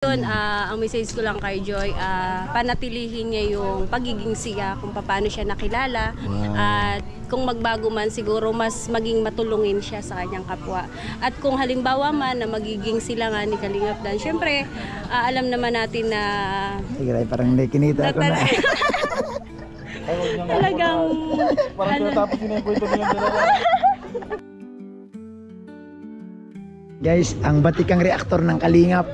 Yun, ang message ko lang kay Joy, panatilihin niya yung pagiging siya, kung paano siya nakilala. At kung magbago man, siguro mas maging matulungin siya sa kanyang kapwa. At kung halimbawa man na magiging sila nga ni Kalingap Dan, syempre, alam naman natin na... Sige, parang nakinita ako na. Talagang... Parang tapos yun yung kwento nilang dalawa. Guys, ang batikang reaktor ng Kalingap.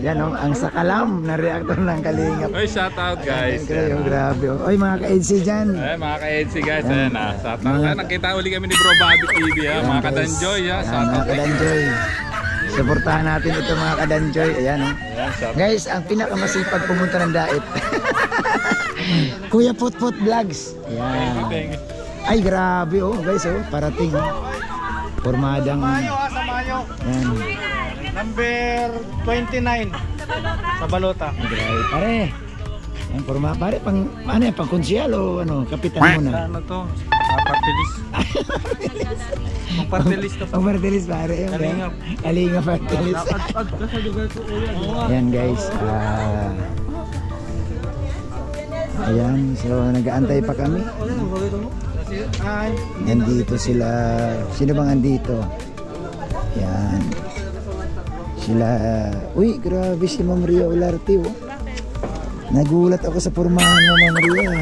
Yan o, ang sakalam na reaktor ng Kalingap. Oy, shout out guys. Grabe o. Oy, mga ka-EDC dyan. Eh, mga ka-EDC guys, ayan na. Shout out. Nakita uli kami ni Bro Bobby TV ha. Mga kadanjoy ha. Shout out. Mga kadanjoy. Suportahan natin ito mga kadanjoy. Ayan o. Guys, ang pinakamasipag pumunta ng dait. Kuya Putput Vlogs. Ayan. Ay, grabe o. Guys o, parating o. Formadang... Ayan. Number 29 sa Balota. Grabe pare. Ang forma pare pang ano yan, pang konsyal o ano, kapitan mo na. Ano to? Partilis. Ang partilis to. Ang partilis pare. Kalingap. Kalingap partilis. Ayan guys. Ayan, so nag-aantay pa kami. Nandito sila. Sino bang andito? Ayan. Sila, uy, grabe si Ma'am Ria Olarte oh. Nagulat ako sa pormahan mo, Ma'am Ria.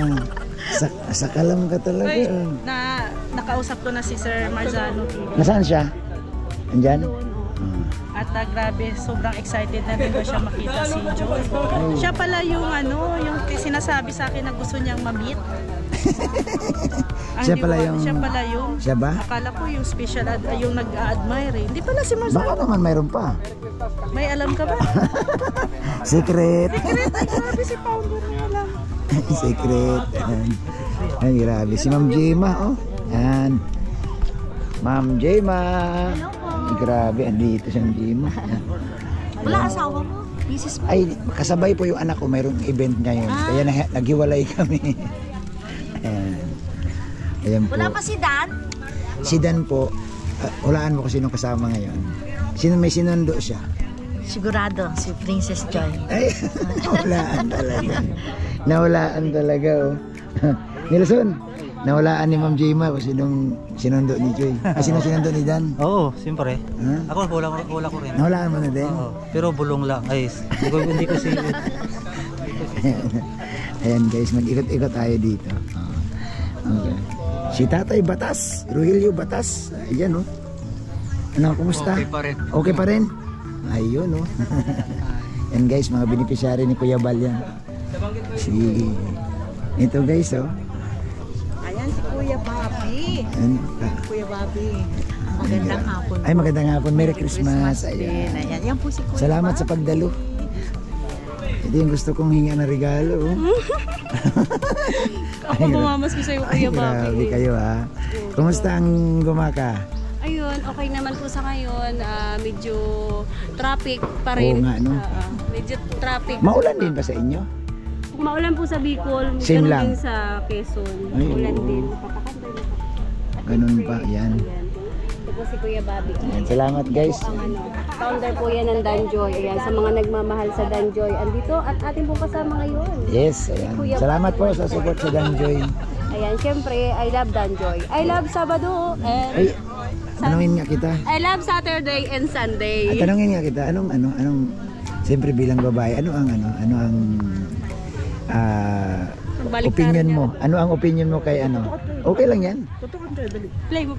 Sakalam ka talaga. Uy, nakausap ko na si Sir Marzano. Nasaan siya? Andyan? At grabe, sobrang excited na din ko siya makita si Joy. Siya pala yung ano, yung sinasabi sa akin na gusto niyang ma-meet. Siya pala yung... Siya ba? Akala ko yung special, yung nag-a-admire eh. Hindi pala si Marzano. Baka naman mayroon pa. May alam ka ba? Secret. Secret, ay grabe si Founder niya alam. Secret. Ay, grabe. Si Ma'am Jema, oh. Yan. Ma'am Jema. Ay, grabe, andito si Ma'am Jema. Wala asawa mo? Mrs. Ay, kasabay po yung anak ko. Mayroong event ngayon. Kaya naghiwalay kami. Ayan. Ayan po. Wala pa si Dan? Si Dan po. Hulaan mo kung sino kasama ngayon. May sinundo siya. Sigurado, si Princess Joy. Ay, nahulaan talaga. Nahulaan talaga, oh. Nilson, nahulaan ni Ma'am Jema kung sinong sinundo ni Joy. Sinong sinundo ni Dan? Oo, siyempre. Huh? Ako, hula ko rin. Nahulaan mo na din? Oo, pero bulong lang. Ay, hindi ko si... Ayan guys, mag-ikot-ikot tayo dito. Okay. Si Tatay Batas, Rogelio Batas. Ayan oh. Ano, kumusta? Okay pa rin. Okay pa rin? Ayun oh. Yan guys, mga beneficiary ni Kuya Bal yan. Ito guys oh. Ayan si Kuya Bobby. Kuya Bobby. Magandang hapon. Ay, magandang hapon. Merry Christmas. Ayan. Yan po si Kuya Salamat sa pagdalo. Ito yung gusto kong hinga na regalo. Oh. Ako bumamas ko sa'yo, Kuya Bobby. Grabe kayo ha. Kumusta ang gumaka? Ayun, okay naman po sa ngayon. Medyo traffic pa rin. Oo nga, no? Medyo traffic. Maulan din ba sa inyo? Kung maulan po sa Bicol, Same ganun lang. din sa Quezon. Ay, Ulan oo. din. Ganun pa, yan. Ito po si Kuya Bobby. Ayan, salamat guys. Ang founder po yan ng Danjoy. Ayan, sa mga nagmamahal sa Danjoy. Andito at ating pong kasama ngayon. Yes, ayan. Salamat po sa support sa Danjoy. Ayan, syempre, I love Danjoy. I love Sabado and Ay, tanungin nga kita. I love Saturday and Sunday. At tanungin nga kita, anong siyempre bilang babae, ano ang opinion mo? Ano ang opinion mo kay ano? Okay lang yan. Play mo.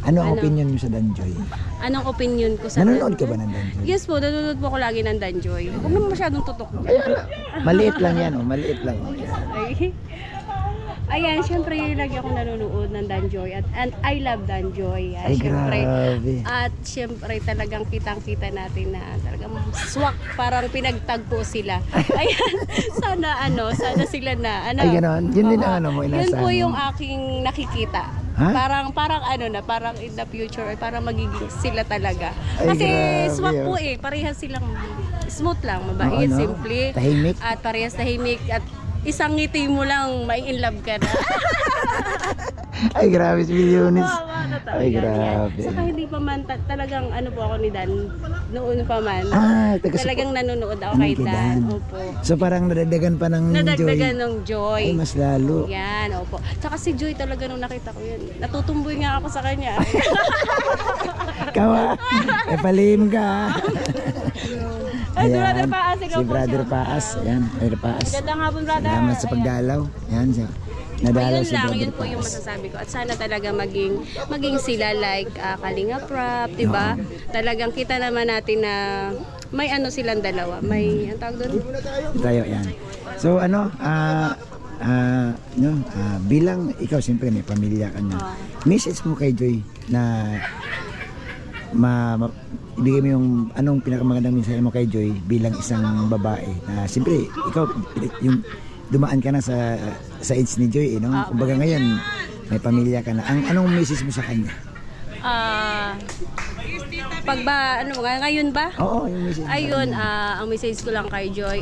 Ano ang opinion mo sa Danjoy? Anong opinion ko sa Nanonood ka ba ng Danjoy? Yes po, nanonood po ko lagi ng Danjoy. Huwag naman masyadong tutok. Maliit lang yan, oh. Maliit lang. Ay. Ayan, syempre lagi akong nanonood ng Danjoy and I love Danjoy. Ay, syempre, grabe. at syempre talagang kitang-kita natin na talagang swak, parang pinagtagpo sila. Ayan, sana sila na Ay, gano'n. Yun din ang mo, Yun inasahan po mo. yung aking nakikita. Ha? Parang in the future, parang magiging sila talaga. Ay, Kasi grabe, swak oh. po parehas silang smooth lang, mabait, Oo, no? simple. Tahimik. At parehas tahimik at isang ngiti mo lang, may in love ka na. Ay, grabe si Billionis. Totoo Ay, yan, grabe. yan. Saka hindi pa man, talagang ano po ako ni Dan, noon pa man. Talagang nanonood ako kay Dan. Opo. So parang nadagdagan pa ng Nadagdagan joy. ng joy. Ay, mas lalo. Yan, opo. Tsaka si Joy talaga nung nakita ko yan. Natutumboy nga ako sa kanya. Kawa, palihim ka. Ay, Brother Paas, ikaw si po Brother siya. Paas. Ayan, Brother Paas. Magandang hapon, brother. Salamat sa Ayan. pagdalaw. Ayan siya. Nadalaw Ayun si lang, Brother yun po yung Paas. masasabi ko. At sana talaga maging sila like Kalinga Prab, di ba? Talagang kita naman natin na may ano silang dalawa. May, ang tawag doon? Tayo, yan. So ano, bilang ikaw siyempre may pamilya ka na. Message mo kay Joy na ibigay mo yung anong pinakamagandang mensahe mo kay Joy bilang isang babae na siyempre ikaw yung dumaan ka na sa age ni Joy, no? Kumbaga ngayon may pamilya ka na. Anong message mo sa kanya? Ngayon ba? Oo, yung message. Ayun, ang message ko lang kay Joy,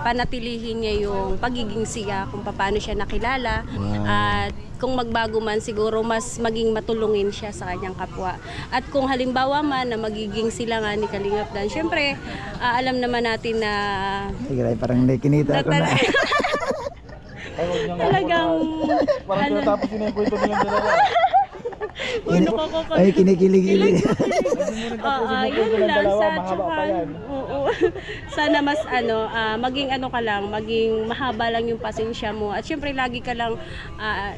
panatilihin niya yung pagiging siya, kung paano siya nakilala. At kung magbago man, siguro mas maging matulungin siya sa kanyang kapwa. At kung halimbawa man na magiging sila nga ni Kalingap Dan, syempre, alam naman natin na... Ay, parang nakinita ako na. Talagang... Parang tapos yun yung kwento nilang dalawa. Ay, kinikilig-kilig. Yun lang sana mas maging maging mahaba lang yung pasensya mo at syempre lagi ka lang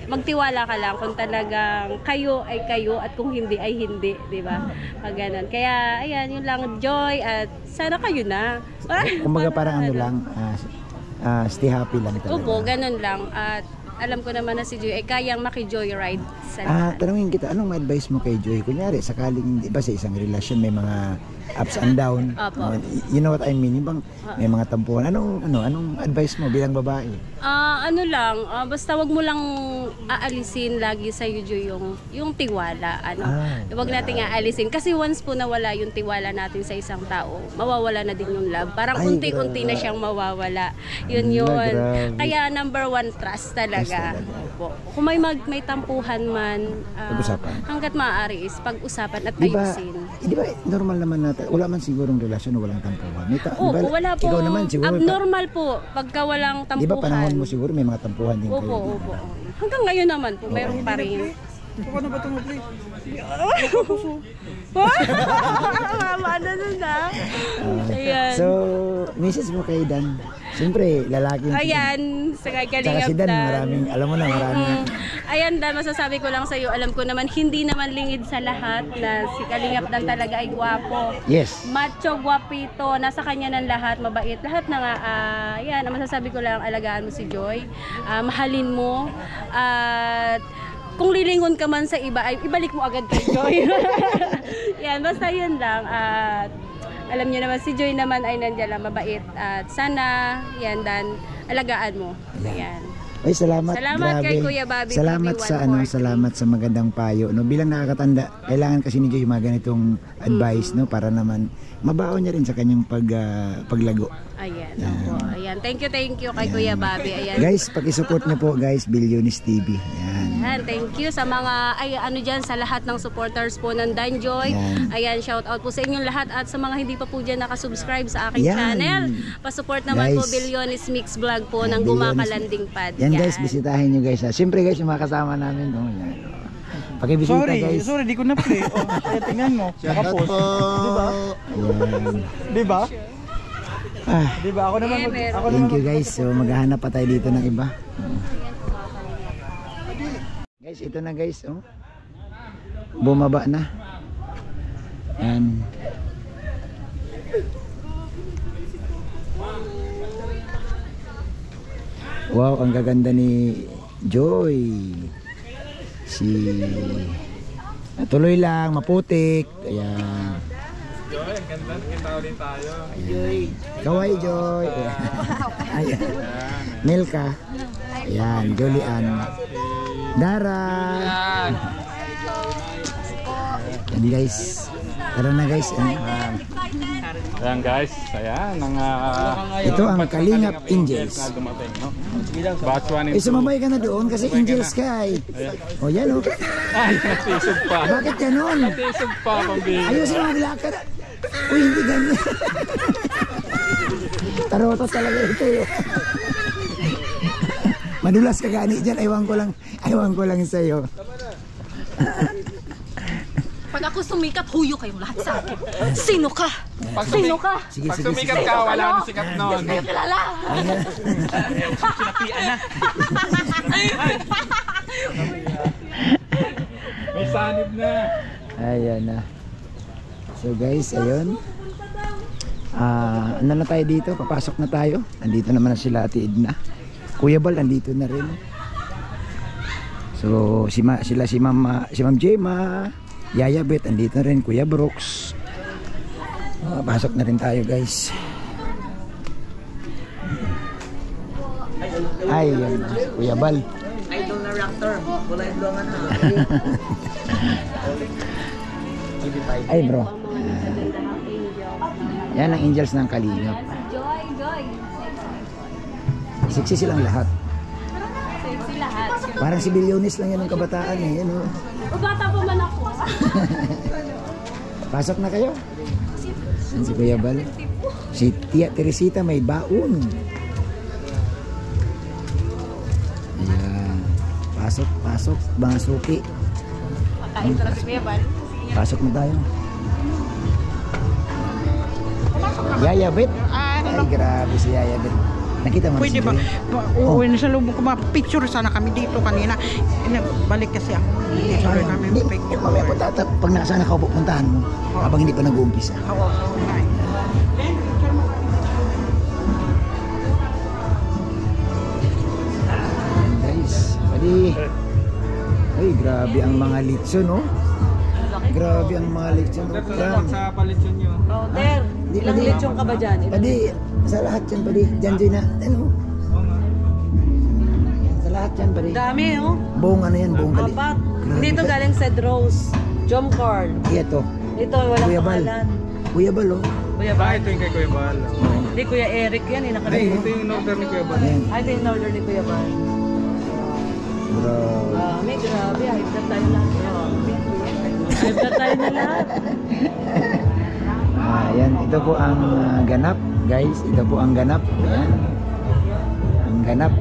magtiwala ka lang kung talagang kayo ay kayo at kung hindi ay hindi, di ba? Ganun. Kaya ayan, yun lang, Joy, at sana kayo na. Kumbaga parang stay happy lang talaga. Opo, ganun lang. At alam ko naman na si Joy ay kayang maki-joyride sa lahat. Tanungin kita, anong advice mo kay Joy? Kunyari, sakaling, di ba sa isang relasyon may mga ups and down. You know what I mean? Yung bang may mga tampuhan. Anong advice mo bilang babae? Basta wag mo lang aalisin lagi sa Joy yung tiwala. Wag nating aalisin. Kasi once po nawala yung tiwala natin sa isang tao, mawawala na din yung love. Parang unti-unti na siyang mawawala. Yun. Kaya number 1, trust talaga. Opo. Kung may tampuhan man, hanggat maaari is pag-usapan at ayusin. Di ba normal naman natin, wala man sigurong relasyon na walang tampuhan. Wala po. Ikaw naman siguro. Abnormal po pagka walang tampuhan. Di ba panahon mo siguro may mga tampuhan din kayo? Opo. Hanggang ngayon naman po, mayroon pa rin. Ano ba ito mo, please? Ayan. So, message mo kay Dan. Siyempre, lalaki. Ayan, sa Kalingap si Dan, Dan. maraming, alam mo na, maraming. Ayan, Dan, masasabi ko lang sa iyo, alam ko naman, hindi naman lingid sa lahat na si Kalingap Dan talaga ay gwapo. Yes. Macho, gwapito, nasa kanya ng lahat, mabait. Lahat na nga, ayan, ang masasabi ko lang, alagaan mo si Joy. Mahalin mo. At kung lilingon ka man sa iba, ay ibalik mo agad kay Joy. Yan, basta yun lang. At alam niyo naman, si Joy naman ay nandiyan lang, mabait. At sana, yan, Dan, alagaan mo. Ayan. Ay, salamat. Salamat grabe. kay Kuya Bobby. Salamat TV sa 143. salamat sa magandang payo. No, bilang nakakatanda, kailangan kasi ni Joy mga ganitong advice, no, para naman mabaon niya rin sa kanyang paglago. Ayan, opo. Ayan. Thank you kay Kuya Bobby. Ayan. Guys, paki-support niyo po, guys, Billionis TV. Ayan. Ayan, thank you sa mga sa lahat ng supporters po ng Dan Joy. Ayan, shout out po sa inyong lahat at sa mga hindi pa po diyan nakasubscribe sa aking channel. Pa-support naman po Billionis Mix Vlog po ng Gumakalanding Pad. Yan guys, bisitahin niyo guys. Siyempre guys, yung mga kasama namin, no. Pakibisita guys. Sorry, di ko na play. Tingnan mo. Naka-post. Diba? Diba? Diba? Ako naman Thank you guys. So maghahanap pa tayo dito ng iba. Guys, ito na guys, oh. Bumaba na. Yan. Wow, ang gaganda ni Joy. Tuloy lang, maputik. Ayan. Joy, ang ganda. Kita ulit tayo. Joy. Kawai Joy. Ayan. Milka. Ayan, Julian. Dara. Yan guys. Tara na guys. Ayan guys, ayan ang Ito ang batch ng Kalingap Angels. na dumating, no? Batch 1 and 2. Sumabay ka na doon kasi Angels ka eh. O yan o. Ay, natisog pa. Bakit ganon? Natisog pa, pambihira. Ayusin mo maglakad. Uy, hindi ganyan. Tarotos talaga ito yun. Madulas ka gani dyan, aywan ko lang sa'yo. Pag ako sumikat, huyo kayong lahat sa akin. Sino ka? Sino ka? Sige, Pag sige, sige. sumikat ka, wala nang sikat noon. Kayo kilala. May sanib na. Ayan na. So guys, ayun. Ano na tayo dito? Papasok na tayo. Nandito naman na sila Ate Edna. Kuya Bal, nandito na rin. So, si Ma'am Jema, Yaya Bet, nandito na rin. Kuya Brooks. Pasok na rin tayo guys. Ay, yun. Kuya Bal. Idol na reactor. Wala yung luangan na. Ay bro. Ang mga nagagandahang angel. Yan ang angels ng Kalingap. Joy, Joy. Sexy silang lahat. Sexy lahat. Parang sibilyonis lang yan ng kabataan eh. Yan, oh. O bata pa man ako. Pasok na kayo. Yan si Kuya Bal. Si Tia Teresita may baon. Ayan. Pasok. Mga suki. Makain ko na si Kuya Bal. Pasok na tayo. Yaya Bet. Ay, grabe si Yaya Bet. Nakita mo na Pwede si ba? Yaya? Uuwi na sa lubong ko. Picture sana kami dito kanina. Balik kasi ako. Hindi tuloy namin Hindi, picture. mamaya po pag nasaan ka puntahan mo. Habang hindi pa nag-uumpisa. Oo, okay. Ayan guys. Pwede. Ay, grabe ang mga litson, no? Grabe ang mga litson. No? Sa palitson nyo. Der, Ilang lechon ka ba dyan? Pwede, sa lahat yan, pwede. Diyan na, ano? Sa lahat yan, pwede. Dami, oh. Buong ano yan, buong galit. Apat. Dito galing Cedros. Jom Carl. Ito, Ito, walang Kuya Bal. pangalan. Kuya Bal, oh. Kuya Ah, Bal. ito yung kay Kuya Bal. Hindi, Kuya Eric yan. Ay, Nakalagay. ito yung order ni Kuya Bal. Ayan, Ay, ito yung order ni Kuya Bal. grabe. Dami, grabe. Hype na tayo lahat. Hype na tayo na lahat. Ayan, ito po ang ganap, guys. Ito po ang ganap. Ayan. Ang ganap.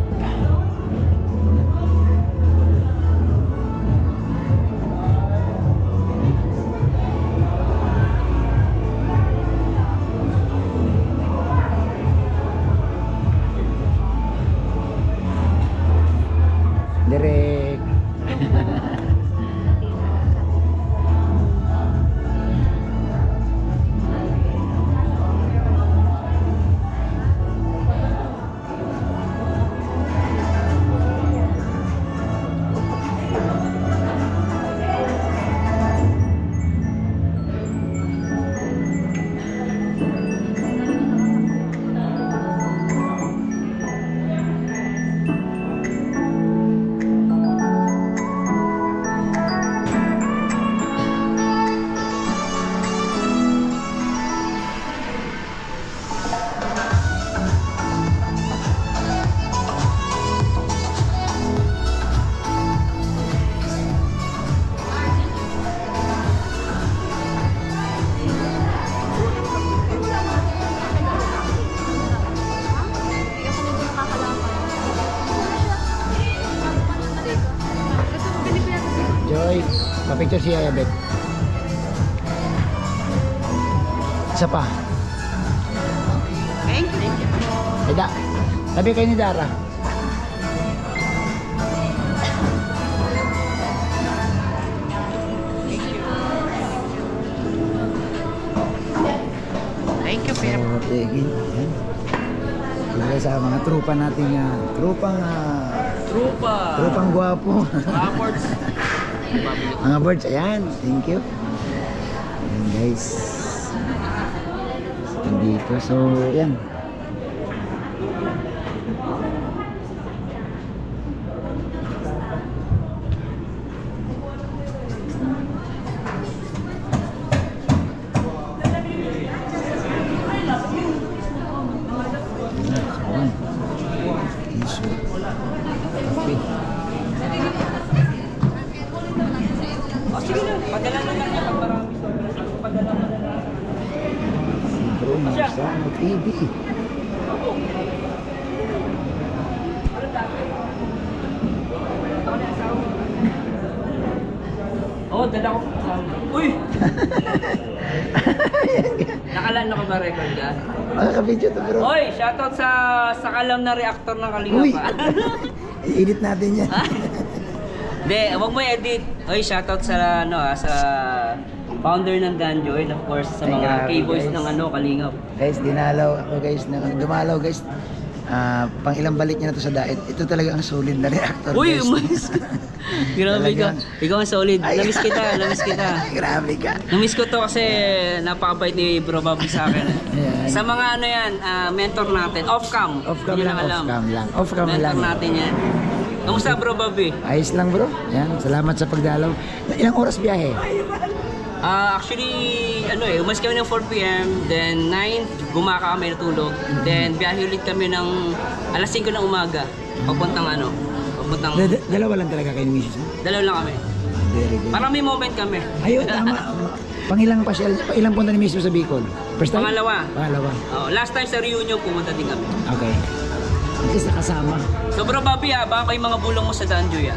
Direk. Joy, pa-picture si Yaya Bet. Isa pa. Thank you. Eda, tabi kayo ni Dara. Thank you, Pep. Okay, yan. Siyempre sa mga trupa nating trupang gwapo. Mga birds, ayan. Thank you. Ayan guys. Dito, so yan. TV. Oo, dala ko. Uy! Nakalaan ko ba record ka? Makaka-video to bro. Oy, shoutout sa kalam na reactor ng Kalinga Uy! pa. I-edit natin yan. Hindi, wag mo i-edit. Oy, shoutout sa sa founder ng Danjoy and of course sa Ay, mga grabe, K-boys guys. ng Kalingap. Guys, dinalaw ako guys. Dumalaw guys. Pang ilang balik niya na to sa diet. Ito talaga ang solid na reactor Uy, guys. umayos ka. Grabe ka. Ikaw ang solid. Ay. Namiss kita, namiss kita. Grabe ka. Namiss ko to kasi napakabait ni Bro Bobby sa akin. Ayan. Sa mga ano yan, mentor natin, off-cam. Off-cam Hindi lang, nyo alam. off-cam lang. Off-cam Mentor lang. natin yan. Kamusta Bro Bobby? Ayos lang bro. Yan, salamat sa pagdalaw. Ilang oras biyahe? Actually, umalis kami ng 4 p.m. Then 9, gumaka kami natulog. Then biyahe ulit kami ng alas 5 ng umaga. Papuntang papuntang... Dalawa lang talaga kayo ni Mrs. mo? Dalaw lang kami. Very good. Parang may moment kami. Ayun, tama. Pangilang pasyal, ilang punta ni Mrs. mo sa Bicol? First time? Pangalawa. Pangalawa. Last time sa reunion, pumunta din kami. Okay. At least nakasama. So Bro Bobby, baka yung mga bulong mo sa Danjoy.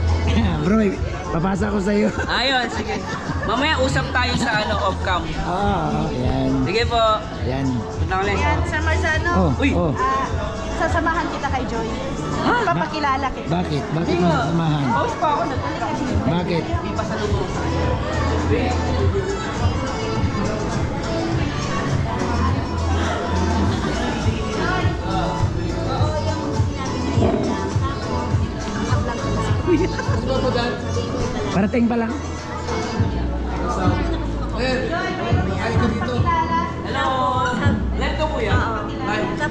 Bro, papasa ko sa'yo. Ayun, sige. Mamaya usap tayo sa off-cam. Yan. Sige po. Yan. Punta ka lang. Ayan, Sir Marzano, Uy. sasamahan kita kay Joy. Papakilala kita. Bakit? Bakit mo samahan? Pause pa ako. Nagpunta kasi. Bakit? May pasalubong. Parating pa lang. Hello! Let go kuya.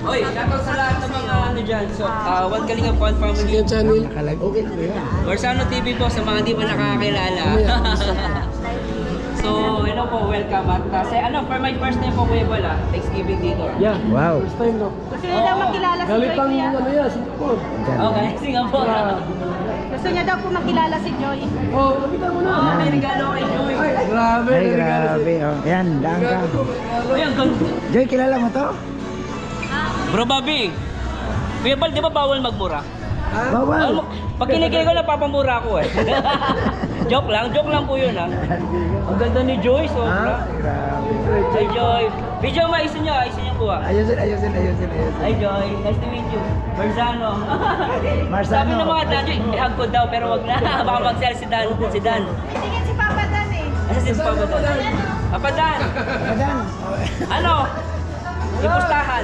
Oy, shoutout sa lahat ng mga dyan. So, One Kalinga Fun Family. Nakalag. Okay lang yan. Marzano TV po sa mga hindi pa nakakakilala. So, hello po, welcome. At for my first time po Kuya Bala, Thanksgiving dito. Yeah. Wow. First time no. Gusto niya daw makilala si Joy, Galit ang kuya. Singapore. Okay, Singapore. Gusto niya daw po makilala si Joy. Oh, nakita mo na. May regalo kay Joy. Grabe. Ay, grabe. Oh. Yan, daan ka. Uy, ang ganda. Joy, kilala mo to? Bro Bobby, Kuya Bal, di ba bawal magmura? Bawal. Pag kinikilig ko, napapamura ko eh. joke lang po yun ha. Ang ganda ni Joy, sobra. Grabe. Hi Joy. Video mo, isa niyo kuha. Ayusin. Hi Joy, nice to meet you. Marzano. Marzano. Sabi ng mga Danjoy, ihag ko daw pero wag na. Baka mag-sell si Dan. Tingin si Papa Dan eh. Asa si Papa Dan? Papa Dan, Adan. ano? Ipustahan.